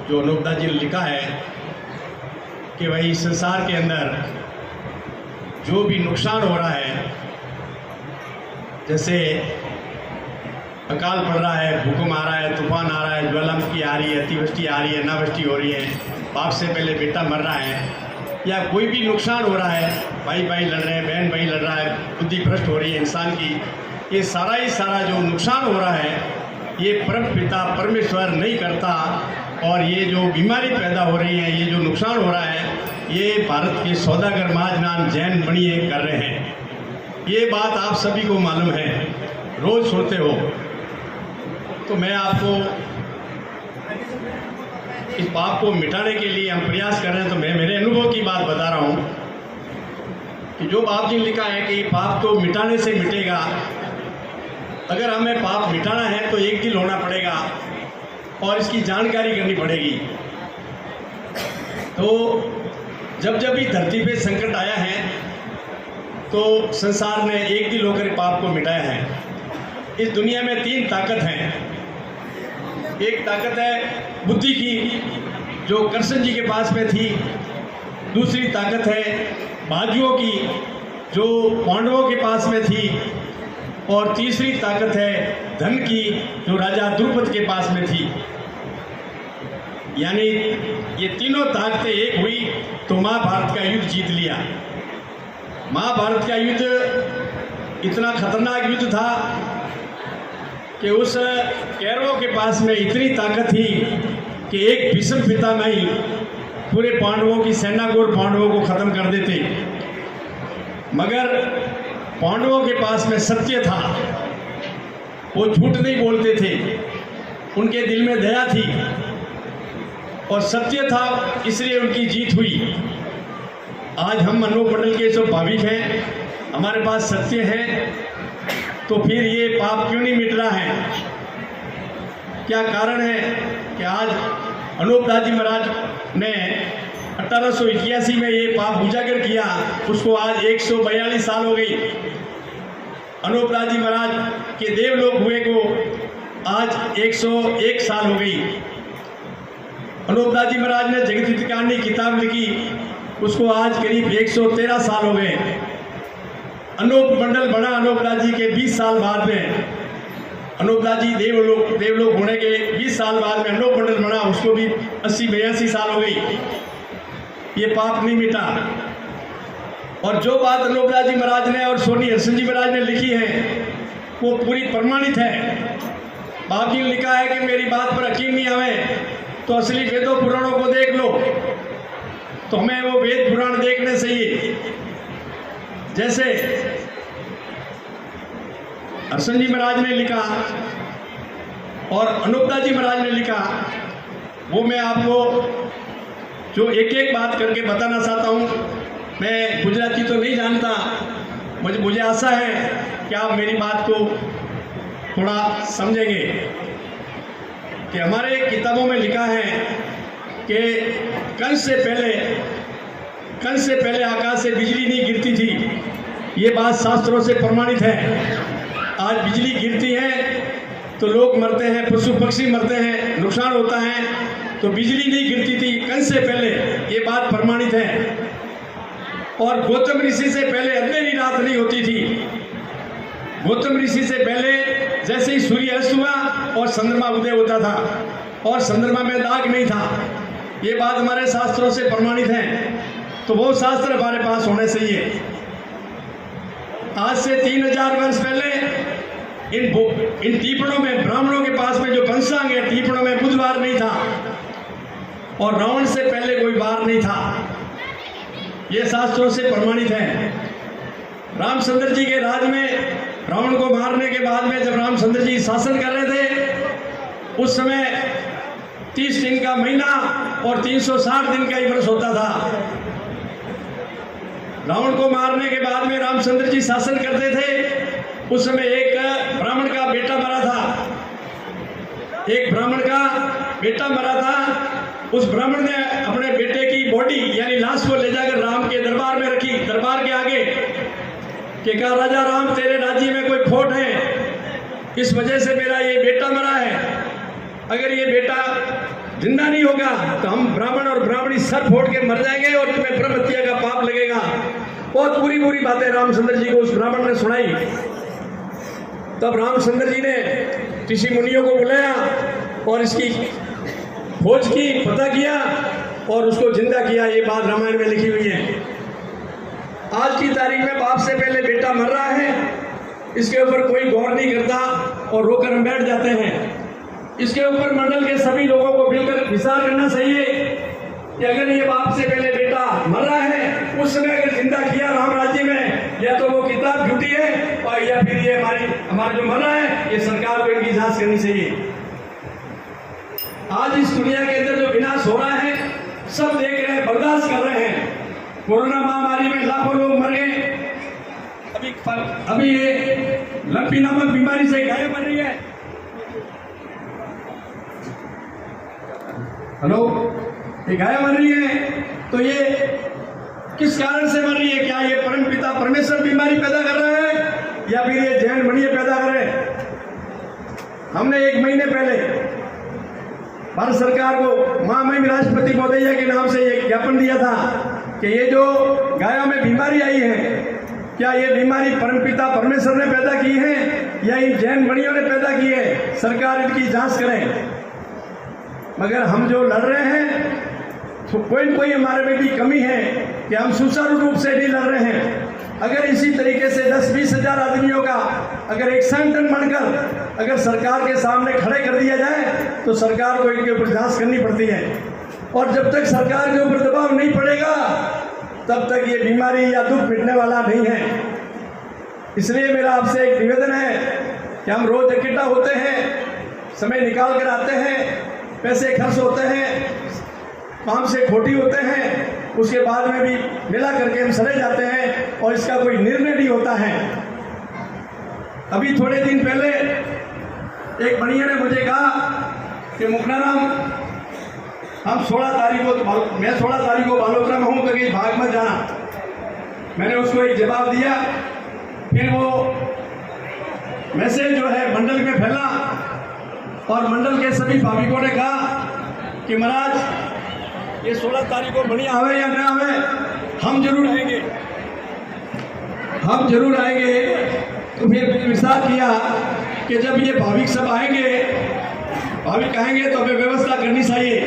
जो अनूपदास जी ने लिखा है कि भाई संसार के अंदर जो भी नुकसान हो रहा है, जैसे अकाल पड़ रहा है, भूकंप आ रहा है, तूफान आ रहा है, ज्वालामुखी आ रही है, अतिवृष्टि आ रही है, अनावृष्टि हो रही है, बाप से पहले बेटा मर रहा है, या कोई भी नुकसान हो रहा है, भाई भाई लड़ रहे हैं, बहन भाई लड़ रहा है, बुद्धि भ्रष्ट हो रही है इंसान की, ये सारा ही सारा जो नुकसान हो रहा है ये परम पिता परमेश्वर नहीं करता। और ये जो बीमारी पैदा हो रही है, ये जो नुकसान हो रहा है, ये भारत के सौदागर महाजनान जैन बनिए कर रहे हैं। ये बात आप सभी को मालूम है, रोज़ सुनते हो। तो मैं आपको इस पाप को मिटाने के लिए हम प्रयास कर रहे हैं। तो मैं मेरे अनुभव की बात बता रहा हूँ कि जो बाप जी ने लिखा है कि पाप तो मिटाने से मिटेगा। अगर हमें पाप मिटाना है तो एक दिल होना पड़ेगा और इसकी जानकारी करनी पड़ेगी। तो जब जब भी धरती पे संकट आया है तो संसार ने एक दिल होकर पाप को मिटाया है। इस दुनिया में 3 ताकत हैं। एक ताकत है बुद्धि की, जो कृष्ण जी के पास में थी। दूसरी ताकत है बाजुओं की, जो पांडवों के पास में थी। और तीसरी ताकत है धन की, जो राजा द्रुपद के पास में थी। यानी ये तीनों ताकतें एक हुई तो महाभारत का युद्ध जीत लिया। महाभारत का युद्ध इतना खतरनाक युद्ध था कि उस कौरवों के पास में इतनी ताकत थी कि एक भीष्म पितामही पूरे पांडवों की सेना को और पांडवों को खत्म कर देते। मगर पांडवों के पास में सत्य था, वो झूठ नहीं बोलते थे, उनके दिल में दया थी और सत्य था, इसलिए उनकी जीत हुई। आज हम अनूप मंडल के जो भाविक हैं, हमारे पास सत्य है, तो फिर ये पाप क्यों नहीं मिट रहा है? क्या कारण है कि आज अनूपदास जी महाराज ने 1881 में ये पाप उजागर किया, उसको आज 142 साल हो गई। अनूपदास जी महाराज के देवलोक हुए को आज 101 साल हो गई। अनूपदास जी महाराज ने जगत कांडी किताब लिखी, उसको आज करीब 113 साल हो गए। अनूप मंडल बना अनूपदास जी के 20 साल बाद में। अनूपदास जी देवलोक होने के 20 साल बाद में अनूप मंडल बना, उसको भी 80-82 साल हो गई। ये पाप नहीं मिटा। और जो बात अनूपदास जी महाराज ने और सोनी हसन जी महाराज ने लिखी है वो पूरी प्रमाणित है। बाप जी ने लिखा है कि मेरी बात पर यकीन नहीं आवे तो असली वेदों पुराणों को देख लो। तो हमें वो वेद पुराण देखने चाहिए। जैसे हसन जी महाराज ने लिखा और अनूपदास जी महाराज ने लिखा, वो मैं आपको जो एक एक बात करके बताना चाहता हूँ। मैं गुजराती तो नहीं जानता, मुझे आशा है कि आप मेरी बात को थोड़ा समझेंगे। कि हमारे किताबों में लिखा है कि कंस से पहले आकाश से बिजली नहीं गिरती थी। ये बात शास्त्रों से प्रमाणित है। आज बिजली गिरती है तो लोग मरते हैं, पशु पक्षी मरते हैं, नुकसान होता है। तो बिजली नहीं गिरती थी कंस से पहले, ये बात प्रमाणित है। और गौतम ऋषि से पहले अंधेरी रात नहीं होती थी। गौतम ऋषि से पहले जैसे ही सूर्य अस्त हुआ और चंद्रमा उदय होता था और चंद्रमा में दाग नहीं था। ये बात हमारे शास्त्रों से प्रमाणित है। तो वो शास्त्र हमारे पास होने चाहिए। आज से 3000 वर्ष पहले इन टीपणों में, ब्राह्मणों के पास में जो पंचांग है, टीपणों में बुधवार नहीं था और रावण से पहले कोई वार नहीं था। ये शास्त्रों से प्रमाणित है। रामचंद्र जी के राज में रावण को मारने के बाद में जब रामचंद्र जी शासन कर रहे थे, उस समय 30 दिन का महीना और 360 दिन का ही वर्ष होता था। रावण को मारने के बाद में रामचंद्र जी शासन करते थे। उस समय एक ब्राह्मण का बेटा मरा था। एक ब्राह्मण का बेटा मरा था। उस ब्राह्मण ने अपने बेटे की बॉडी यानी लाश को ले जाकर राम के दरबार में रखी, दरबार के आगे, कि कहा राजा राम तेरे राज्य में कोई खोट है, इस वजह से मेरा ये बेटा मरा है। अगर ये बेटा जिंदा नहीं होगा तो हम ब्राह्मण और ब्राह्मणी सर फोड़ के मर जाएंगे और तुम्हें ब्रह्म हत्या का पाप लगेगा। बहुत बुरी बुरी बातें रामचंद्र जी को उस ब्राह्मण ने सुनाई। तब रामचंद्र जी ने ऋषि मुनियों को बुलाया और इसकी खोज की, पता किया और उसको जिंदा किया। ये बात रामायण में लिखी हुई है। आज की तारीख में बाप से पहले बेटा मर रहा है, इसके ऊपर कोई गौर नहीं करता और रोकर हम बैठ जाते हैं। इसके ऊपर मंडल के सभी लोगों को मिलकर विचार करना चाहिए कि अगर ये बाप से पहले बेटा मर रहा है, उस समय अगर जिंदा किया राम राज्य में, या तो वो किताब झूठी है और या फिर ये हमारा जो मर रहा है, ये सरकार को इनकी जांच करनी चाहिए। आज इस दुनिया के अंदर जो विनाश हो रहा है सब देख रहे हैं, बर्दाश्त कर रहे हैं। कोरोना महामारी में लाखों लोग मर गए। अभी ये लंपी नामक बीमारी से गायें मर रही है। हेलो, ये गायें मर रही है तो ये किस कारण से मर रही है? क्या ये परम पिता परमेश्वर बीमारी पैदा कर रहा है या फिर ये जैन मणिये पैदा कर रहे हैं? हमने 1 महीने पहले भारत सरकार को महामहिम राष्ट्रपति महोदया के नाम से एक ज्ञापन दिया था कि ये जो गायों में बीमारी आई है, क्या ये बीमारी परमपिता परमेश्वर ने पैदा की है या इन जैन मणियों ने पैदा की है? सरकार इनकी जांच करे। मगर हम जो लड़ रहे हैं तो कोई न कोई हमारे में भी कमी है कि हम सुचारू रूप से नहीं लड़ रहे हैं। अगर इसी तरीके से 10-20 हजार आदमियों का अगर एक संगठन बनकर अगर सरकार के सामने खड़े कर दिया जाए तो सरकार को इनके ऊपर जांच करनी पड़ती है। और जब तक सरकार के ऊपर दबाव नहीं पड़ेगा तब तक ये बीमारी या दुख मिटने वाला नहीं है। इसलिए मेरा आपसे एक निवेदन है कि हम रोज इकट्ठा होते हैं, समय निकाल कर आते हैं, पैसे खर्च होते हैं, काम से खोटी होते हैं, उसके बाद में भी मिला करके हम सरे जाते हैं और इसका कोई निर्णय नहीं होता है। अभी थोड़े दिन पहले एक बनिया ने मुझे कहा कि मुखनाराम, हम 16 तारीख को, मैं 16 तारीख को बालोतरा में हूँ तो कहीं भाग मत जाना। मैंने उसको एक जवाब दिया। फिर वो मैसेज जो है मंडल में फैला और मंडल के सभी भाविकों ने कहा कि महाराज ये 16 तारीख को बढ़िया आवे या ना आवे, हम जरूर आएंगे, हम जरूर आएंगे। तो फिर विचार किया कि जब ये भाविक सब आएंगे, भाविक आएंगे तो हमें व्यवस्था करनी चाहिए।